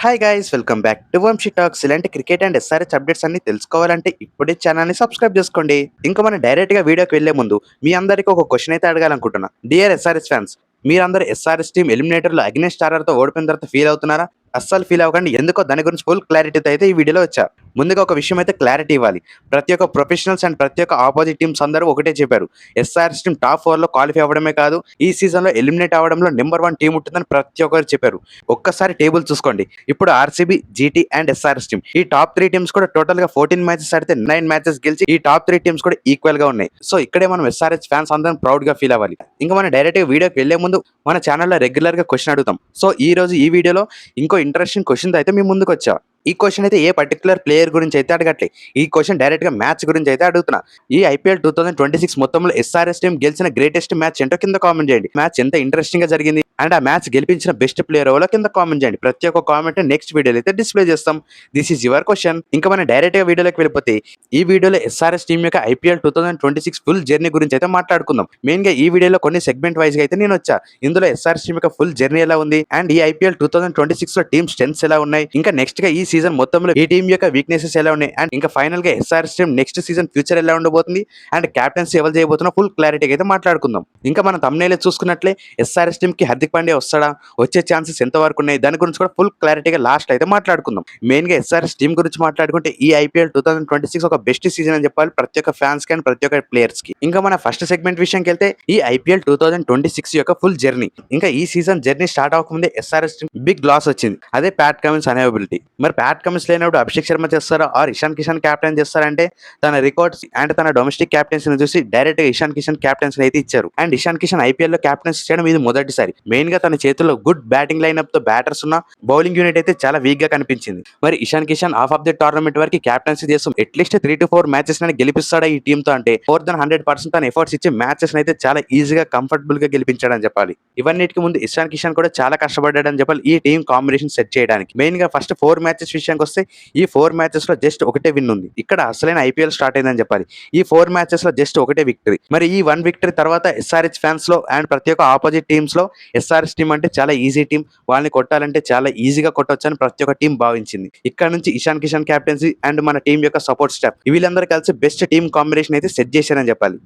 Hi guys, welcome back to Vamshi talks. ఇలాంటి cricket and SRH updates అన్ని తెలుసుకోవాలంటే ఇప్పుడే ఛానల్ ని సబ్స్క్రైబ్ చేసుకోండి. ఇంకా మనం డైరెక్ట్ గా వీడియోకి వెళ్లే ముందు మీ అందరికి ఒక క్వశ్చన్ అయితే అడగాలనుకుంటున్నా. డియర్ ఎస్ఆర్హెచ్ ఫ్యాన్స్, మీరందరూ ఎస్ఆర్హెచ్ టీమ్ ఎలిమినేటర్ లో అగ్నెస్ట్ స్టారర్ తో ఓడిపోయిన తర్వాత ఫీల్ అవుతున్నారా? అస్సలు ఫీల్ అవ్వకండి. ఎందుకో దాని గురించి ఫుల్ క్లారిటీతో అయితే ఈ వీడియోలో వచ్చా. ముందుగా ఒక విషయం అయితే క్లారిటీ ఇవ్వాలి. ప్రతి ఒక్క ప్రొఫెషనల్స్ అండ్ ప్రతి ఒక్క ఆపోజిట్ టీమ్స్ అందరూ ఒకటే చెప్పారు. ఎస్ఆర్హెచ్ టీమ్ టాప్ 4 లో క్వాలిఫై అవ్వడమే కాదు, ఈ సీజన్ లో ఎలిమినేట్ అవ్వడంలో నెంబర్ 1 టీం ఉంటుందని ప్రతి ఒక్కరు చెప్పారు. ఒక్కసారి టేబుల్ చూసుకోండి. ఇప్పుడు RCB, GT and SRH team ఈ టాప్ 3 టీమ్స్ కూడా టోటల్ గా 14 మ్యాచెస్ ఆడితే 9 మ్యాచెస్ గెలిచి ఈ టాప్ 3 టీమ్స్ కూడా ఈక్వల్ గా ఉన్నాయి. సో ఇక్కడే మనం ఎస్ఆర్హెచ్ ఫ్యాన్స్ అందరం ప్రౌడ్ గా ఫీల్ అవ్వాలి. ఇంకా మనం డైరెక్ట్ గా వీడియోకి వెళ్లే ముందు మన ఛానల్లో రెగ్యులర్ గా క్వశ్చన్ అడుగుతాం. సో ఈ రోజు ఈ వీడియోలో ఇంకో ఇంట్రెస్టింగ్ క్వశ్చన్ అయితే మీ ముందుకు వచ్చా. ఈ క్వశ్చన్ అయితే ఏ పర్టికులర్ ప్లేయర్ గురించి అయితే అడగట్లే. ఈ క్వశ్చన్ డైరెక్ట్ గా మ్యాచ్ గురించి అయితే అడుగుతున్నా. ఈ ఐపీఎల్ 2026 మొత్తంలో ఎస్ఆర్హెచ్ టీం గెలిచిన గ్రేటెస్ట్ మ్యాచ్ ఏంటో కింద కామెంట్ చేయండి. మ్యాచ్ ఎంత ఇంట్రెస్టింగ్ గా జరిగింది అండ్ ఆ మ్యాచ్ గెలిపించిన బెస్ట్ ప్లేయర్ ఎవరో కింద కామెంట్ చేయండి. ప్రతి ఒక్క కామెంట్ నెక్స్ట్ వీడియోలో అయితే డిస్ప్లే చేస్తాం. This is your question. ఇంకా మనం డైరెక్ట్ గా వీడియోలోకి వెళ్ళిపోతే ఈ వీడియోలో ఎస్ఆర్హెచ్ టీం యొక్క ఐపీఎల్ 2026 ఫుల్ జర్నీ గురించి అయితే మాట్లాడుకుందాం. మెయిన్ గా ఈ వీడియోలో కొన్ని సెగ్మెంట్ వైజ్ గా అయితే నేను వచ్చా. ఇందులో ఎస్ఆర్హెచ్ టీం యొక్క ఫుల్ జర్నీ ఎలా ఉంది అండ్ ఈ ఐపీఎల్ 2026 లో టీమ్ స్ట్రెంగ్స్ ఎలా ఉన్నాయి, ఇంకా నెక్స్ట్ గా ఈ సీజన్ మొత్తంలో ఈ టీం యొక్క వీక్నెసెస్ ఎలా ఉన్నాయి అండ్ ఇంకా ఫైనల్ గా SRH team next season future ఎలా ఉండబోతుంది అండ్ క్యాప్టెన్సీ ఎవరు చేయబోతున్నా ఫుల్ క్లారిటీగా అయితే మాట్లాడుకుందాం. ఇంకా మనం thumbnail చూసుకున్నట్లే ఎస్ఆర్హెచ్ టీం కి హార్దిక్ పాండ్యా వస్తాడా, వచ్చే ఛాన్సెస్ ఎంత వరకు ఉన్నాయి, దాని గురించి కూడా ఫుల్ క్లారిటీగా లాస్ట్ అయితే మాట్లాడుకుందాం. మెయిన్ గా ఎస్ఆర్హెచ్ టీం గురించి మాట్లాడుకుంటే ఈ ఐపీఎల్ 2026 ఒక బెస్ట్ సీజన్ అని చెప్పాలి ప్రతి ఒక్క ఫ్యాన్స్ కి అండ్ ప్రతి ఒక్క ప్లేయర్స్ కి. ఇంకా మన ఫస్ట్ సెగ్మెంట్ విషయంకి వెళ్తే ఈ ఐపీఎల్ 2026 యొక్క ఫుల్ జర్నీ. ఇంకా ఈ సీజన్ జర్నీ స్టార్ట్ అవ్వకముందే ఎస్ఆర్హెచ్ టీం బిగ్ లాస్ వచ్చింది. అదే ప్యాట్ కమిన్స్ అనేబిలిటీ. మరి ప్యాట్ కమిన్స్ లేనప్పుడు అభిషేక్ శర్మ చేస్తారా ఆర్ ఇషాన్ కిషన్ క్యాప్టెన్ చేస్తారంటే తన రికార్డ్స్ అండ్ తన డొమెస్టిక్ క్యాప్టెన్సీని చూసి డైరెక్ట్ గా ఇషాన్ కిషన్ క్యాప్టెన్సీ అయితే ఇచ్చారు. అండ్ ఇషాన్ కిషన్ ఐపీఎల్ లో క్యాప్టెన్సీ చేయడం ఇది మొదటిసారి. మెయిన్ గా తన చేతుల్లో గుడ్ బ్యాటింగ్ లైన్అప్ తో బ్యాటర్స్ ఉన్న బౌలింగ్ యూనిట్ అయితే చాలా వీక్ గా కనిపించింది. మరి Ishan Kishan half of the tournament వరకు క్యాప్టెన్సీ చేస్తూ అట్లీస్ట్ 3 to 4 మ్యాచెస్ గెలిపిస్తాడా ఈ టీమ్ తో అంటే మోర్ దెన్ 100% తన ఎఫర్ట్స్ ఇచ్చి మ్యాచెస్ అయితే చాలా ఈజీగా కంఫర్టబుల్ గా గెలిపించాడని చెప్పాలి. ఇవన్నిటికి ముందు ఇషాన్ కిషన్ కూడా చాలా కష్టపడ్డాడని చెప్పాలి ఈ టీమ్ కాంబినేషన్ సెట్ చేయడానికి. మెయిన్ గా ఫస్ట్ 4 మ్యాచెస్ విషయానికి వస్తే ఈ 4 మ్యాచెస్ లో జస్ట్ ఒకటే విన్ ఉంది. ఇక్కడ అసలైన ఐపీఎల్ స్టార్ట్ అయిందని చెప్పాలి. ఈ 4 మ్యాచెస్ లో జస్ట్ ఒకటే విక్టరీ. మరి ఈ 1 విక్టరీ తర్వాత ఎస్ఆర్హెచ్ ఫ్యాన్స్ లో అండ్ ప్రతి ఒక్క ఆపోజిట్ టీమ్స్ లో ఎస్ఆర్హెచ్ టీం అంటే చాలా ఈజీ టీం, వాళ్ళని కొట్టాలంటే చాలా ఈజీగా కొట్టొచ్చు అని ప్రతి ఒక్క టీం భావించింది. ఇక్కడ నుంచి ఇషాన్ కిషన్ క్యాప్టెన్సీ అండ్ మన టీం యొక్క సపోర్ట్ స్టాఫ్ వీళ్ళందరూ కలిసి బెస్ట్ టీం కాంబినేషన్ అయితే సెట్ చేశారని చెప్పాలి.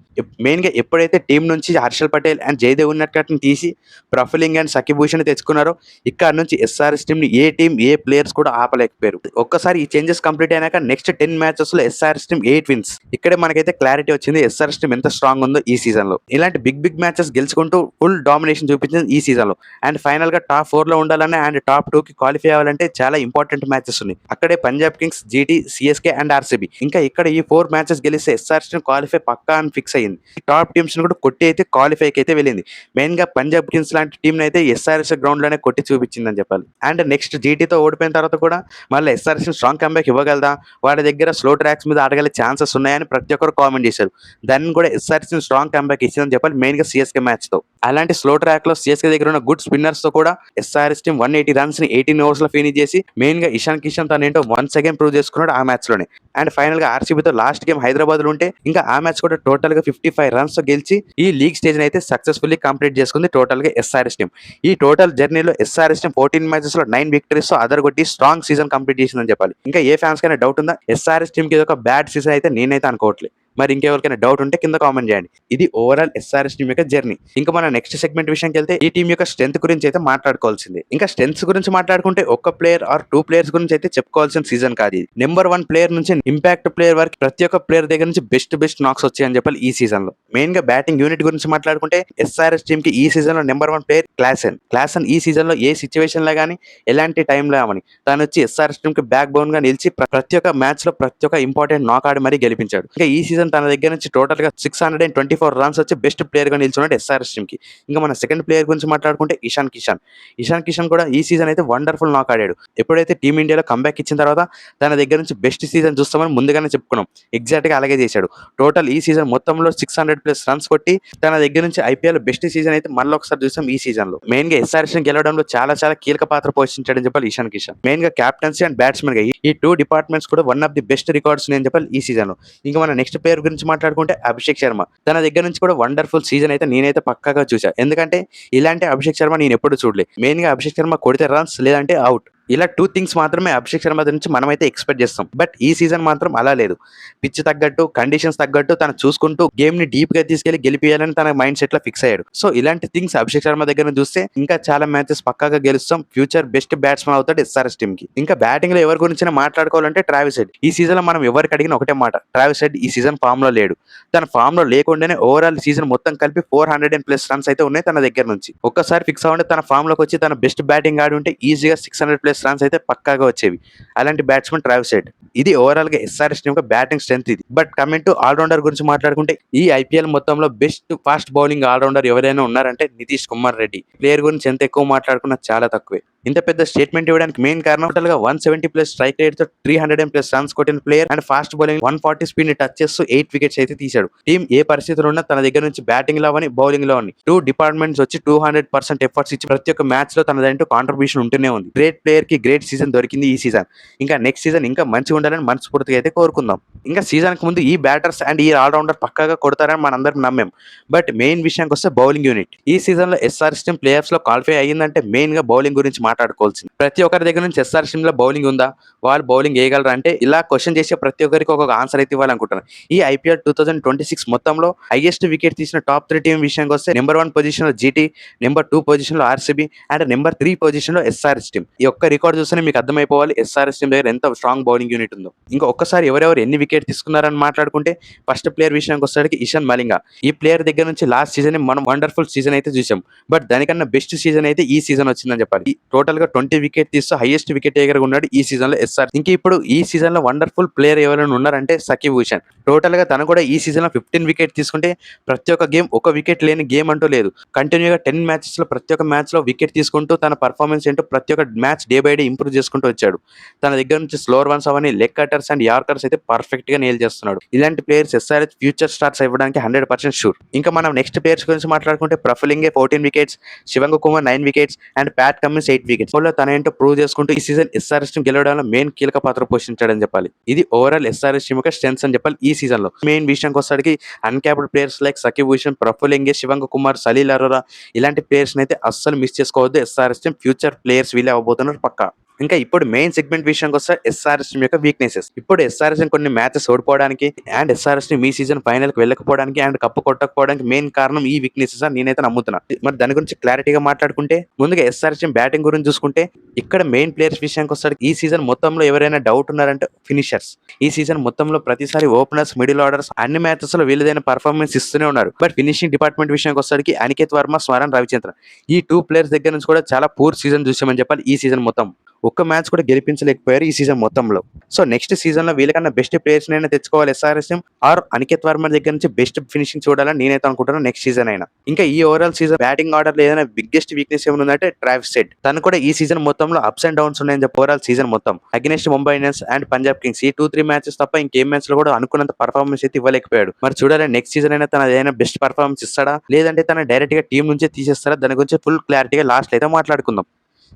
మెయిన్ గా ఎప్పుడైతే టీం నుంచి హర్షల్ పటేల్ అండ్ జయదేవ్ ఉన్నట్టు తీసి ప్రఫులింగ్ అండ్ సకిబ్ భూషణ్ తెచ్చుకున్నారో ఇక్కడ నుంచి ఎస్ఆర్హెచ్ టీం ని ఏ టీం ఏ ప్లేయర్స్ కూడా ఆపలేకపోయారు. ఒక్కసారి ఈ చేంజెస్ కంప్లీట్ అయినాక నెక్స్ట్ 10 మ్యాచెస్ లో ఎస్ఆర్హెచ్ టీం 8 విన్స్. ఇక్కడే మనకైతే క్లారిటీ వచ్చింది ఎస్ఆర్హెచ్ టీం ఎంత స్ట్రాంగ్ ఉందో ఈ సీజన్ లో. ఇలాంటి బిగ్ మ్యాచెస్ గెలుచుకుంటూ ఫుల్ డామినేషన్ చూపించింది ఈ సీజన్ లో. అండ్ ఫైనల్ గా టాప్ 4 లో ఉండాలని అండ్ టాప్ 2 కి క్వాలిఫై అవ్వాలంటే చాలా ఇంపార్టెంట్ మ్యాచెస్ ఉన్నాయి. అక్కడే Punjab Kings, GT, CSK and RCB. ఇంకా ఇక్కడ ఈ 4 మ్యాచెస్ గెలిస్తే ఎస్ఆర్హెచ్ టీం క్వాలిఫై పక్కా అని ఫిక్స్ అయ్యింది. టాప్ టీమ్స్ కూడా కొట్టి అయితే క్వాలిఫై అయితే వెళ్ళింది. మెయిన్ గా పంజాబ్ కింగ్స్ లాంటి టీం అయితే ఎస్ఆర్హెచ్ గ్రౌండ్ లోనే కొట్టి చూపించిందని చెప్పాలి. అండ్ నెక్స్ట్ జీటీతో ఓడిపోయిన తర్వాత కూడా మళ్ళీ ఎస్ఆర్హెచ్ స్ట్రాంగ్ కంబ్యాక్ ఇవ్వగలదా, వాడి దగ్గర స్లో ట్రాక్స్ మీద ఆడగల ఛాన్సెస్ ఉన్నాయని ప్రతి ఒక్కరు కామెంట్ చేశారు. దాన్ని కూడా ఎస్ఆర్హెచ్ స్ట్రాంగ్ కంబ్యాక్ ఇచ్చిందని చెప్పాలి. మెయిన్ గా సిఎస్కే మ్యాచ్ తో అలాంటి స్లో ట్రాక్ లో సిఎస్కే దగ్గర ఉన్న గుడ్ స్పిన్నర్స్ తో కూడా ఎస్ఆర్హెచ్ టీం 180 రన్స్ ని 18 ఓవర్స్ లో ఫినిష్ చేసి మెయిన్ గా ఇషాన్ కిషన్ తన ఏంటో వన్స్ అగైన్ ప్రూవ్ చేసుకున్నాడు ఆ మ్యాచ్ లోనే. అండ్ ఫైనల్ గా ఆర్సీబీతో లాస్ట్ గేమ్ హైదరాబాద్ లో ఉంటే ఇంకా ఆ మ్యాచ్ కూడా టోటల్ గా 55 రన్స్ తో గెలిచి ఈ లీగ్ స్టేజ్ అయితే సక్సెస్ఫుల్లీ కంప్లీట్ చేసుకుంది టోటల్ గా ఎస్ఆర్హెచ్ టీం. ఈ టోటల్ జర్నీలో ఎస్ఆర్హెచ్ టీం 14 మ్యాచెస్ లో 9 విక్టరీస్ తో అదరగొట్టి స్ట్రాంగ్ సీజన్ కంప్లీట్ చేసిందని చెప్పాలి. ఇంకా ఏ ఫ్యాన్స్ కైనా డౌట్ ఉందా? ఎస్ఆర్హెచ్ టీం కి ఇది ఒక బ్యాడ్ సీజన్ అయితే నేనైతే అనుకోవట్లేదు. మరి ఇంకెవరికైనా డౌట్ ఉంటే కింద కామెంట్ చేయండి. ఇది ఓవరాల్ ఎస్ఆర్హెచ్ టీం యొక్క జర్నీ. ఇంకా మన నెక్స్ట్ సెగ్మెంట్ విషయంకి వెళ్తే ఈ టీం యొక్క స్ట్రెంత్ గురించి అయితే మాట్లాడుకోవాల్సింది. ఇంకా స్ట్రెంత్స్ గురించి మాట్లాడుకుంటే ఒక్క ప్లేయర్ ఆర్ 2 ప్లేయర్స్ గురించి అయితే చెప్పుకోవాల్సిన సీజన్ కాదు ఇది. నెంబర్ 1 ప్లేయర్ నుంచి ఇంపాక్ట్ ప్లేయర్ వరకు ప్రతి ఒక్క ప్లేయర్ దగ్గర నుంచి బెస్ట్ నాక్స్ వచ్చాయని చెప్పాలి ఈ సీజన్ లో. మెయిన్ గా బ్యాటింగ్ యూనిట్ గురించి మాట్లాడుకుంటే ఎస్ఆర్హెచ్ టీం కి ఈ సీజన్ లో నెంబర్ 1 ప్లేయర్ క్లాసన్ ఈ సీజన్ లో ఏ సిచ్యువేషన్ లో గానీ ఎలాంటి టైంలో అవని తను వచ్చి ఎస్ఆర్హెచ్ టీం కి బ్యాక్ బోన్ గా నిలిచి ప్రతి ఒక్క మ్యాచ్ లో ప్రతి ఒక్క ఇంపార్టెంట్ నాక్ ఆడి మరీ గెలిపించాడు. ఇంకా ఈ సీజన్ తన దగ్గర నుంచి టోటల్ గా 624 రన్స్ వచ్చి బెస్ట్ ప్లేయర్ గా నిల్చున్నాడు ఎస్ఆర్హెచ్ టీం కి. ఇంకా మన సెకండ్ ప్లేయర్ గురించి మాట్లాడుకుంటే ఇషాన్ కిషన్ కూడా ఈ సీజన్ అయితే వండర్ఫుల్ నాక్ ఆడాడు. ఎప్పుడైతే టీమిండియాలో కంబ్యాక్ ఇచ్చిన తర్వాత తన దగ్గర నుంచి బెస్ట్ సీజన్ చూస్తామని ముందుగానే చెప్పుకున్నాం. ఎగ్జాక్ట్ గా అలాగే చేశాడు. టోటల్ ఈ సీజన్ మొత్తంలో 600+ రన్స్ కొట్టి తన దగ్గర నుంచి ఐపీఎల్ బెస్ట్ సీజన్ అయితే మళ్ళీ ఒకసారి చూసాం ఈ సీజన్ లో. మెయిన్ గా ఎస్ఆర్హెచ్ గెలవడంలో చాలా కీలక పాత్ర పోషించాడని చెప్పాలి ఇషాన్ కిషన్. మెయిన్ గా క్యాప్టెన్సీ అండ్ బ్యాట్స్మెన్ గా ఈ 2 డిపార్ట్మెంట్స్ కూడా one of the best records అని చెప్పాలి ఈ సీజన్ లో. ఇంకా మన నెక్స్ట్ ప్లేయర్ గురించి మాట్లాడుకుంటే అభిషేక్ శర్మ. తన దగ్గర నుంచి కూడా వండర్ఫుల్ సీజన్ అయితే నేనైతే పక్కాగా చూసా. ఎందుకంటే ఇలాంటి అభిషేక్ శర్మ నేను ఎప్పుడు చూడలే. మెయిన్ గా అభిషేక్ శర్మ కొడితే రన్స్ లేదంటే అవుట్. ఇలా 2 థింగ్స్ మాత్రమే అభిషేక్ శర్మ నుంచి మనమైతే ఎక్స్‌పెక్ట్ చేస్తాం. బట్ ఈ సీజన్ మాత్రం అలా లేదు. పిచ్ తగ్గట్టు, కండిషన్స్ తగ్గట్టు తను చూసుకుంటూ గేమ్‌ని డీప్‌గా తీసుకెళ్ళి గెలిపియాలని తన మైండ్ సెట్‌లో ఫిక్స్ అయ్యాడు. సో ఇలాంటి థింగ్స్ అభిషేక్ శర్మ దగ్గర నుంచి చూస్తే ఇంకా చాలా మ్యాచెస్ పక్కాగా గెలుస్తాం. ఫ్యూచర్ బెస్ట్ బ్యాట్స్‌మన్ అవుతాడు ఎస్ఆర్‌హెచ్ టీమ్‌కి. ఇంకా బ్యాటింగ్‌లో ఎవరి గురించైనా మాట్లాడుకోవాలంటే ట్రావిస్ హెడ్. ఈ సీజన్‌లో మనం ఎవరికి అడిగిన ఒకటే మాట. ట్రావిస్ హెడ్ ఈ సీజన్ ఫామ్‌లో లేడు. తన ఫామ్‌లో లేకుండానే ఓవరాల్ సీజన్ మొత్తం కలిపి 400+ రన్స్ అయితే ఉన్నాయి తన దగ్గర నుంచి. ఒక్కసారి ఫిక్స్ అవ్వండి తన ఫామ్‌లోకి వచ్చి తన బెస్ట్ బ్యాటింగ్ ఆడి ఉంటే ఈజీగా 600+ రన్స్ అయితే పక్కాగా వచ్చేవి. అలాంటి బ్యాట్స్‌మన్ ట్రావిస్ హెడ్. ఇది ఓవరాల్‌గా ఎస్ఆర్‌హెచ్ టీమ్ యొక్క బ్యాటింగ్ స్ట్రెంత్ ఇది. బట్ కమింగ్ టు ఆల్‌రౌండర్ గురించి మాట్లాడుకుంటే ఈ ఐపీఎల్ మొత్తంలో బెస్ట్ ఫాస్ట్ బౌలింగ్ ఆల్‌రౌండర్ ఎవరైనా ఉన్నారంటే నితీష్ కుమార్ రెడ్డి. ప్లేయర్ గురించి ఎంత ఎక్కువ మాట్లాడుకున్నా చాలా తక్కువే. ఇంత పెద్ద స్టేట్మెంట్ ఇవ్వడానికి మెయిన్ కారణం టోటల్‌గా 170+ స్ట్రైక్ రేట్‌తో 300+ రన్స్ కొట్టిన ప్లేయర్ అండ్ ఫాస్ట్ బౌలింగ్ 140 స్పీడ్‌ని టచ్ చేస్తూ 8 వికెట్స్ అయితే తీశాడు. టీమ్ ఏ పరిస్థితిలో ఉన్నా తన దగ్గర నుంచి బ్యాటింగ్‌లో అవని, బౌలింగ్‌లో అవని 2 డిపార్ట్మెంట్స్ వచ్చి 200% ఎఫర్ట్స్ ఇచ్చి ప్రతి ఒక్క మ్యాచ్‌లో తనదంటూ కాంట్రిబ్యూషన్ ఉంటూనే ఉంది. గ్రేట్ ప్లేయర్‌కి గ్రేట్ సీజన్ దొరికింది ఈ సీజన్. ఇంకా నెక్స్ట్ సీజన్ ఇంకా మంచిగా ఉండాలని మనస్ఫూర్తిగా అయితే కోరుకుందాం. ఇంకా సీజన్‌కి ముందు ఈ బ్యాటర్స్ అండ్ ఈ ఆల్‌రౌండర్ పక్కాగా కొడతారని మనందరం నమ్మాం. బట్ మెయిన్ విషయానికి వస్తే బౌలింగ్ యూనిట్. ఈ సీజన్‌లో ఎస్ఆర్‌హెచ్ టీమ్ ప్లేఆఫ్స్‌లో క్వాలిఫై అయ్యిందంటే మెయిన్‌గా బౌలింగ్ గురించి మాట్లాడుకోవాల్సింది. ప్రతి ఒక్కరి దగ్గర నుంచి ఎస్ఆర్‌హెచ్ టీమ్‌లో బౌలింగ్ ఉందా? వాళ్ళు బౌలింగ్ వేయగలరా? అంటే ఇలా క్వశ్చన్ చేసే ప్రతి ఒక్కరికి ఒక్కొక్క ఆన్సర్ అయితే ఇవ్వాలనుకుంటున్నాను. ఈ ఐపీఎల్ 2026 మొత్తంలో హైయెస్ట్ వికెట్ తీసిన టాప్ 3 టీమ్ విషయానికి వస్తే నెంబర్ 1 పొజిషన్‌లో జీటీ, నెంబర్ 2 పొజిషన్‌లో ఆర్సీబీ అండ్ నెంబర్ 3 పొజిషన్‌లో ఎస్ఆర్‌హెచ్ టీమ్. ఈ ఒక్క రికార్డ్ చూస్తేనే మీకు అర్థమైపోవాలి ఎస్ఆర్‌హెచ్ టీమ్ దగ్గర ఎంత స్ట్రాంగ్ బౌలింగ్ యూనిట్ ఉందో. ఇంకా ఒక్కసారి ఎవరెవరు ఎన్ని వికెట్ తీసుకున్నారని మాట్లాడుకుంటే ఫస్ట్ ప్లేయర్ విషయానికి వచ్చేసరికి ఇషాన్ మలింగా. ఈ ప్లేయర్ దగ్గర నుంచి లాస్ట్ సీజన్ మనం వండర్ఫుల్ సీజన్ అయితే చూసాం. బట్ దానికన్నా బెస్ట్ సీజన్ అయితే ఈ సీజన్ వచ్చిందని చెప్పాలి. టోటల్ గా 20 వికెట్ తీస్తూ హైయెస్ట్ వికెట్ టేకర్ ఉన్నాడు ఈ సీజన్ లో ఎస్ఆర్. ఇంకా ఇప్పుడు ఈ సీజన్ లో వండర్ఫుల్ ప్లేయర్ ఎవరైనా ఉన్నారంటే సకీబ్ హుసేన్. టోటల్ గా తను కూడా ఈ సీజన్ లో 15 వికెట్ తీసుకుంటే ప్రతి ఒక్క గేమ్ ఒక వికెట్ లేని గేమ్ అంటూ లేదు. కంటిన్యూగా 10 మ్యాచెస్ లో ప్రతి ఒక్క మ్యాచ్ లో వికెట్ తీసుకుంటూ తన పర్ఫార్మెన్స్ ఏంటో ప్రతి ఒక్క match day by day improve చేసుకుంటూ వచ్చాడు. తన దగ్గర నుంచి స్లోవర్ వన్స్ అవన్నీ లెగ్ కటర్స్ అండ్ యార్కర్స్ అయితే పర్ఫెక్ట్ గా నేల్ చేస్తున్నాడు. ఇలాంటి ప్లేయర్స్ ఎస్ఆర్హెచ్ ఫ్యూచర్ స్టార్ట్స్ ఇవ్వడానికి 100% షూర్. ఇంకా మనం నెక్స్ట్ ప్లేయర్స్ గురించి మాట్లాడుకుంటే Praful Hinge 14 wickets, Shivang Kumar 9 wickets and Pat Cummins 8 wickets. తన ఏంటో ప్రూవ్ చేసుకుంటూ ఈ సీజన్ ఎస్ఆర్హెచ్ టీమ్ గెలవడంలో మెయిన్ కీలక పాత్ర పోషించాడని చెప్పాలి. ఇది ఓవరాల్ ఎస్ఆర్హెచ్ టీమ్ యొక్క స్ట్రెంగ్స్ అని చెప్పాలి ఈ సీజన్ లో. మెయిన్ విషయానికి వచ్చేసరికి uncapped players like Sakib Hussain, Praful Hinge, Shivang Kumar, Salil Arora ఇలాంటి ప్లేయర్స్ అయితే అస్సలు మిస్ చేసుకోవద్దు. ఎస్ఆర్హెచ్ టీమ్ ఫ్యూచర్ ప్లేయర్స్ వీళ్ళే అవ్వబోతున్నారు పక్కా. ఇంకా ఇప్పుడు మెయిన్ సెగ్మెంట్ విషయానికి వస్తే ఎస్ఆర్హెచ్ టీమ్ యొక్క వీక్నెసెస్. ఇప్పుడు ఎస్ఆర్హెచ్ కొన్ని మ్యాచెస్ ఓడిపోవడానికి అండ్ ఎస్ఆర్హెచ్ టీమ్ ఈ సీజన్ ఫైనల్ కి వెళ్ళకపోవడానికి అండ్ కప్పు కొట్టకపోవడానికి మెయిన్ కారణం ఈ వీక్నెసెస్ అని నేనైతే నమ్ముతున్నా. మరి దాని గురించి క్లారిటీగా మాట్లాడుకుంటే ముందుగా ఎస్ఆర్హెచ్ టీమ్ బ్యాటింగ్ గురించి చూసుకుంటే ఇక్కడ మెయిన్ ప్లేయర్స్ విషయానికి వస్తే ఈ సీజన్ మొత్తంలో ఎవరైనా డౌట్ ఉన్నారంటే ఫినిషర్స్. ఈ సీజన్ మొత్తంలో ప్రతిసారి ఓపెనర్స్, మిడిల్ ఆర్డర్స్ అన్ని మ్యాచెస్ లో వీళ్ళదైన పర్ఫార్మెన్స్ ఇస్తూనే ఉన్నారు. బట్ ఫినిషింగ్ డిపార్ట్మెంట్ విషయానికి వచ్చేసరికి అనికేత్ వర్మ, స్మరణ్ రవిచంద్రన్ ఈ 2 ప్లేయర్స్ దగ్గర నుంచి కూడా చాలా పూర్ సీజన్ చూసామని చెప్పాలి ఈ సీజన్ మొత్తం. ఒక్క మ్యాచ్ కూడా గెలిపించలేకపోయారు ఈ సీజన్ మొత్తంలో. సో నెక్స్ట్ సీజన్ లో వీళ్ళకన్నా బెస్ట్ ప్లేయర్స్ అయినా తెచ్చుకోవాలి SRH team or Aniketh Varma దగ్గర నుంచి బెస్ట్ ఫినిషింగ్ చూడాలని నేనైతే అనుకుంటున్నాను నెక్స్ట్ సీజన్ అయినా. ఇంకా ఈ ఓవరాల్ సీజన్ బ్యాటింగ్ ఆర్డర్ ఏదైనా బిగ్గెస్ట్ వీక్నెస్ ఏముందంటే ట్రావిస్ హెడ్. తను కూడా ఈ సీజన్ మొత్తంలో అప్స్ అండ్ డౌన్స్ ఉన్నాయని చెప్పి ఓవరాల్ సీజన్ మొత్తం against Mumbai Indians and Punjab Kings ఈ 2-3 మ్యాచెస్ తప్ప ఇంకేం మ్యాచ్ లో కూడా అనుకున్నంత పర్ఫార్మెన్స్ అయితే ఇవ్వలేకపోయాడు. మరి చూడాలి నెక్స్ట్ సీజన్ అయినా తన ఏదైనా బెస్ట్ పర్ఫార్మెన్స్ ఇస్తాడా లేదంటే తన డైరెక్ట్ గా టీం నుంచే తీసేస్తారా దాని గురించి ఫుల్ క్లారిటీగా లాస్ట్ అయితే మాట్లాడుకుందాం.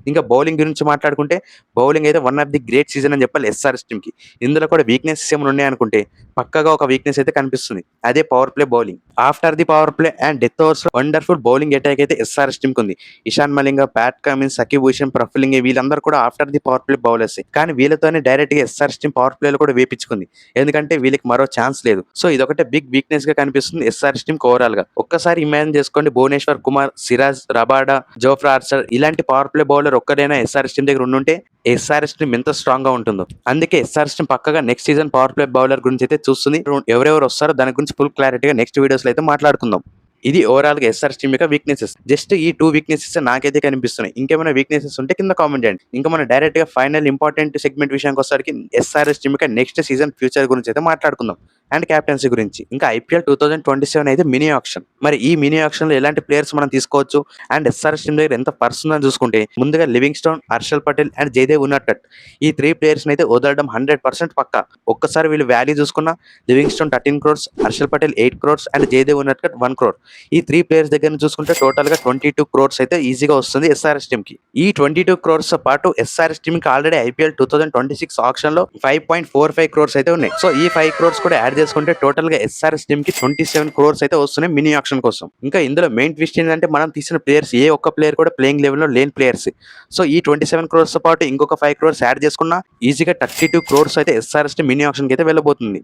ఇంకా బౌలింగ్ గురించి మాట్లాడుకుంటే బౌలింగ్ అయితే one of the great season అని చెప్పాలి ఎస్ఆర్హెచ్ టీమ్ కి. ఇందులో కూడా వీక్నెసెస్ ఏమైనా ఉన్నాయనుకుంటే పక్కగా ఒక వీక్నెస్ అయితే కనిపిస్తుంది. అదే power play bowling. After the power play and death overs లో వండర్ఫుల్ బౌలింగ్ అటాక్ అయితే ఎస్ఆర్హెచ్ టీమ్ కి ఉంది. ఇషాన్ మలింగా, ప్యాట్ కమిన్స్, సకీబ్ హుసేన్, ప్రఫులింగే వీళ్ళందరూ కూడా after the power play bowlers. కానీ వీళ్ళతోనే డైరెక్ట్ గా ఎస్ఆర్హెచ్ టీమ్ పవర్ ప్లే లో కూడా వేపించుకుంది. ఎందుకంటే వీళ్ళకి మరో ఛాన్స్ లేదు. సో ఇదొకటే బిగ్ వీక్నెస్ గా కనిపిస్తుంది ఎస్ఆర్హెచ్ టీమ్ ఓవరాల్ గా. ఒక్కసారి ఇమాజిన్ చేసుకోండి Bhuvneshwar Kumar, Siraj, Rabada, Jofra Archer ఇలాంటి పవర్ ప్లే బౌలర్ ఒక్కడైనా ఎస్ఆర్హెచ్ టీమ్ దగ్గర ఉండుంటే ఎస్ఆర్హెచ్ టీమ్ ఎంత స్ట్రాంగ్ గా ఉంటుందో. అందుకే ఎస్ఆర్హెచ్ టీమ్ పక్కగా next season power play bowler గురించి అయితే చూస్తుంది. ఎవరెవరు వస్తారో దాని గురించి ఫుల్ క్లారిటీగా నెక్స్ట్ వీడియోస్ లో అయితే మాట్లాడుకుందాం. ఇది ఓవరాల్ గా ఎస్ఆర్హెచ్ టీమ్ యొక్క వీక్నెసెస్. జస్ట్ ఈ 2 వీక్నెసెస్ నాకైతే కనిపిస్తున్నాయి. ఇంకేమైనా వీక్నెసెస్ ఉంటే కింద కామెంట్ చేయండి. ఇంకా మనం డైరెక్ట్ గా ఫైనల్ ఇంపార్టెంట్ సెగ్మెంట్ విషయానికి వచ్చేసరికి ఎస్ఆర్హెచ్ టీమ్ యొక్క నెక్స్ట్ సీజన్ ఫ్యూచర్ గురించి అయితే మాట్లాడుకుందాం అండ్ క్యాప్టెన్సీ గురించి. ఇంకా ఐపీఎల్ 2027 అయితే మినీ ఆక్షన్. మరి ఈ మినీ ఆక్షన్ లో ఎలాంటి ప్లేయర్స్ మనం తీసుకోవచ్చు అండ్ ఎస్ఆర్హెచ్ టీమ్ దగ్గర ఎంత పర్సన్ అని చూసుకుంటే ముందుగా లివింగ్స్టోన్, హర్షల్ పటేల్ అండ్ జయదేవ్ ఉన్నట్కట్ ఈ 3 ప్లేయర్స్ అయితే వదలడం 100% పక్కా. ఒక్కసారి వీళ్ళు వాల్యూ చూసుకున్నా Livingstone 13 crores, Harshal Patel 8 crores and Jaydev Unadkat 1 crore. ఈ 3 ప్లేయర్స్ దగ్గర చూసుకుంటే టోటల్ గా 22 crores అయితే ఈజీగా వస్తుంది ఎస్ఆర్హెచ్ టీమ్ కి. ఈ 22 crores తో పాటు ఎస్ఆర్హెచ్ టీమ్ కి ఆల్రెడీ ఐపీఎల్ 2026 ఆక్షన్ లో 5.45 crores అయితే ఉన్నాయి. సో ఈ 5 crores కూడా యాడ్ చేసుకుంటే టోటల్ గా ఎస్ఆర్ఎస్ టీమ్ కి 27 క్రోర్స్ అయితే వస్తున్నాయి మినీ ఆక్షన్ కోసం. ఇంకా ఇందులో మెయిన్ ట్విస్ట్ ఏంటంటే మనం తీసిన ప్లేయర్స్ ఏ ఒక్క ప్లేయర్ కూడా ప్లేయింగ్ లెవెల్ లో లేని ప్లేయర్స్. సో ఈ 27 క్రోర్స్ తో పాటు ఇంకొక 5 క్రోర్స్ యాడ్ చేసుకున్నా ఈజీగా 32 క్రోర్స్ అయితే ఎస్ఆర్ఎస్ టీమ్ మినీ ఆక్షన్ కి అయితే వెళ్ళబోతుంది.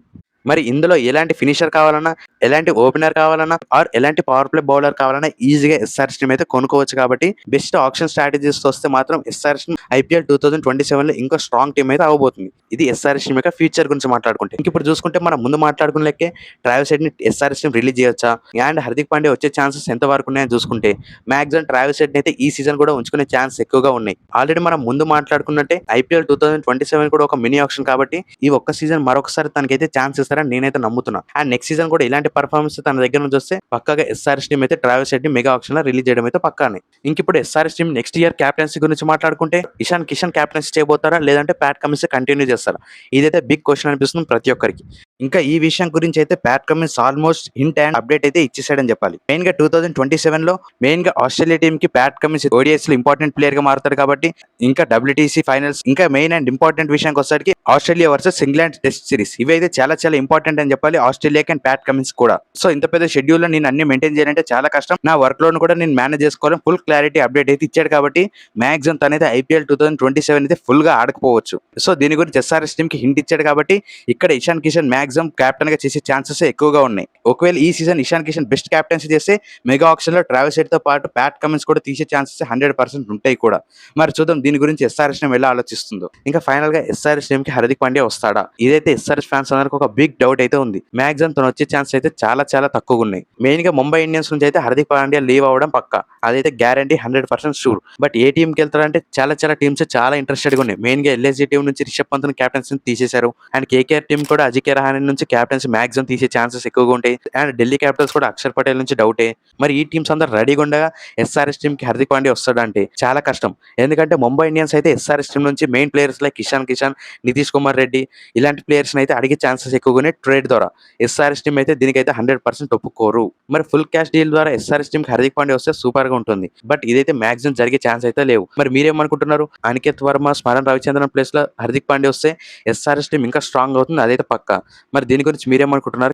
మరి ఇందులో ఎలాంటి ఫినిషర్ కావాలన్నా, ఎలాంటి ఓపెనర్ కావాలన్నా, ఆర్ ఎలాంటి పవర్ ప్లే బౌలర్ కావాలన్నా ఈజీగా ఎస్ఆర్ఎస్ టీమ్ అయితే కొనుక్కోవచ్చు. కాబట్టి బెస్ట్ ఆప్షన్ స్ట్రాటజీస్ వస్తే మాత్రం ఎస్ఆర్ఎస్ టీమ్ ఐపీఎల్ 2027 లో ఇంకా స్ట్రాంగ్ టీమ్ అయితే అవబోతుంది. ఇది ఎస్ఆర్ఎస్ టీమ్ యొక్క ఫ్యూచర్ గురించి మాట్లాడుకుంటే. ఇంక ఇప్పుడు చూసుకుంటే మనం ముందు మాట్లాడుకున్న లెక్కే ట్రావిస్ హెడ్ ని ఎస్ఆర్ఎస్ టీమ్ రిలీజ్ చేయొచ్చా అండ్ హార్దిక్ పాండ్యా వచ్చే ఛాన్సెస్ ఎంత వరకు ఉన్నాయని చూసుకుంటే మాక్సిమం ట్రావిస్ హెడ్ ని అయితే ఈ సీజన్ కూడా ఉంచుకునే ఛాన్స్ ఎక్కువగా ఉన్నాయి. ఆల్రెడీ మనం ముందు మాట్లాడుకున్నట్టే ఐపీఎల్ 2027 కూడా ఒక మినీ ఆప్షన్ కాబట్టి ఈ ఒక్క సీజన్ మరొకసారి తనకైతే ఛాన్స్ ఇస్తారని నేనైతే నమ్ముతున్నా. అండ్ నెక్స్ట్ సీజన్ కూడా ఇలాంటి పర్ఫార్మెన్స్ తన దగ్గర నుంచి వస్తే పక్కాగా ఎస్ఆర్ఎస్ టీమ్ అయితే ట్రావిస్ హెడ్ ని మెగా ఆప్షన్ లో రిలీజ్ చేయడం అయితే పక్కానే. ఇంక ఇప్పుడు SRH team next year captaincy గురించి మాట్లాడుకుంటే ఇషాన్ కిషన్ క్యాప్టెన్సీ చేయబోతారా లేదంటే ప్యాట్ కమిన్స్ కంటిన్యూ చేస్తారా? ఇదైతే బిగ్ క్వశ్చన్ అనిపిస్తుంది ప్రతి ఒక్కరికి. ఇంకా ఈ విషయం గురించి అయితే Pat Cummins almost hint and update అయితే ఇచ్చేసాడని చెప్పాలి. మెయిన్ గా 2027 లో మెయిన్ గా ఆస్ట్రేలియా టీమ్ కి ప్యాట్ కమిన్స్ ఓడిఎస్ లో ఇంపార్టెంట్ ప్లేయర్ గా మారుతాడు కాబట్టి ఇంకా డబ్ల్యూటీసీ ఫైనల్స్ ఇంకా మెయిన్ అండ్ ఇంపార్టెంట్ విషయానికి వచ్చేసరికి Australia versus England test series ఇవి అయితే చాలా చాలా ఇంపార్టెంట్ అని చెప్పాలి ఆస్ట్రేలియాకి అండ్ ప్యాట్ కమిన్స్ కూడా. సో ఇంత పెద్ద షెడ్యూల్ లో నేను అన్ని మెయింటైన్ చేయాలంటే చాలా కష్టం. నా వర్క్ లోన్ కూడా నేను మేనేజ్ చేసుకోవాలని ఫుల్ క్లారిటీ అప్డేట్ అయితే ఇచ్చాడు కాబట్టి మాక్సిమం తనైతే ఐపీఎల్ 2027 అయితే ఫుల్ గా ఆడకపోవచ్చు. సో దీని గురించి ఎస్ఆర్ఎస్ టీమ్ కి హింట్ ఇచ్చాడు కాబట్టి ఇక్కడ ఇషాన్ కిషన్ మాక్సిమం కెప్టెన్ గా చేసే ఛాన్సెస్ ఎక్కువగా ఉన్నాయి. ఒకవేళ ఈ season Ishan Kishan best captaincy చేస్తే మెగా ఆప్షన్ లో ట్రావిస్ హెడ్ తో పాటు ప్యాట్ కమిన్స్ కూడా తీసే ఛాన్సెస్ 100% ఉంటాయి కూడా. మరి చూద్దాం దీని గురించి ఎస్ఆర్ఎస్ టీమ్ ఎలా ఆలోచిస్తుందో. ఇంకా ఫైనల్ గా ఎస్ఆర్ఎస్ టీమ్ కి హార్దిక్ పాండ్యా వస్తాడా? ఇదైతే ఎస్ఆర్ఎస్ ఫ్యాన్స్ అందరికి ఒక బిగ్ డౌట్ అయితే ఉంది. మాక్సిమం తను వచ్చే ఛాన్స్ అయితే చాలా చాలా తక్కువగా ఉన్నాయి. మెయిన్ గా ముంబై ఇండియన్స్ నుంచి అయితే హార్దిక్ పాండ్యా లీవ్ అవ్వడం పక్కా, అదైతే guarantee 100% sure. But A team కి వెళ్తారంటే చాలా చాలా టీమ్స్ చాలా ఇంట్రెస్టెడ్ గా ఉన్నాయి. మెయిన్ గా ఎల్ఎస్జీ టీం నుంచి రిషబ్ పంత్ క్యాప్టెన్సీ తీసేశారు అండ్ కేకేఆర్ టీం కూడా అజింక్య రహానే నుంచి క్యాప్టెన్సీ మాక్సిమం తీసే ఛాన్సెస్ ఎక్కువగా ఉంటాయి. అండ్ ఢిల్లీ క్యాపిటల్స్ కూడా అక్షర్ పటేల్ నుంచి డౌటే. మరి ఈ టీమ్స్ అందరూ రెడీగా ఉండగా ఎస్ఆర్ఎస్ టీమ్ కి హార్దిక్ పాండ్యా వస్తాడంటే చాలా కష్టం. ఎందుకంటే ముంబై ఇండియన్స్ అయితే ఎస్ఆర్ఎస్ టీమ్ నుంచి main players like Ishan Kishan, Nitish Kumar Reddy ఇలాంటి ప్లేయర్స్ అయితే అడిగే ఛాన్సెస్ ఎక్కువగా ఉన్నాయి ట్రేడ్ ద్వారా. ఎస్ఆర్ఎస్ టీమ్ అయితే దీనికైతే 100% ఒప్పుకోరు. మరి ఫుల్ క్యాష్ డీల్ ద్వారా ఎస్ఆర్ఎస్ టీమ్ కి హార్దిక్ పాండ్యా వస్తే సూపర్ గా ఉంటుంది. బట్ ఇదైతే మాక్సిమం జరిగే ఛాన్స్ అయితే లేవు. మరి మీరేమనుకుంటున్నారు? అనికేత్ వర్మ, స్మరణ్ రవిచంద్రన్ ప్లేస్ లో హార్దిక్ పాండ్యా వస్తే ఎస్ఆర్ఎస్ టీమ్ ఇంకా స్ట్రాంగ్ అవుతుంది, అదైతే పక్కా. మరి దీని గురించి మీరేమనుకుంటున్నారు?